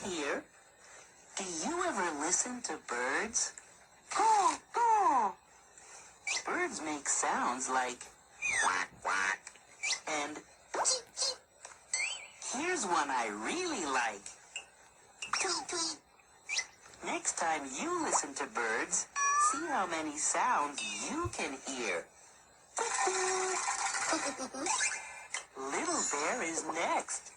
here. Do you ever listen to birds? Caw, caw. Birds make sounds like quack, quack, and cheep, cheep. Here's one I really like. Tweet, tweet. Next time you listen to birds, see how many sounds you can hear. Little Bear is next.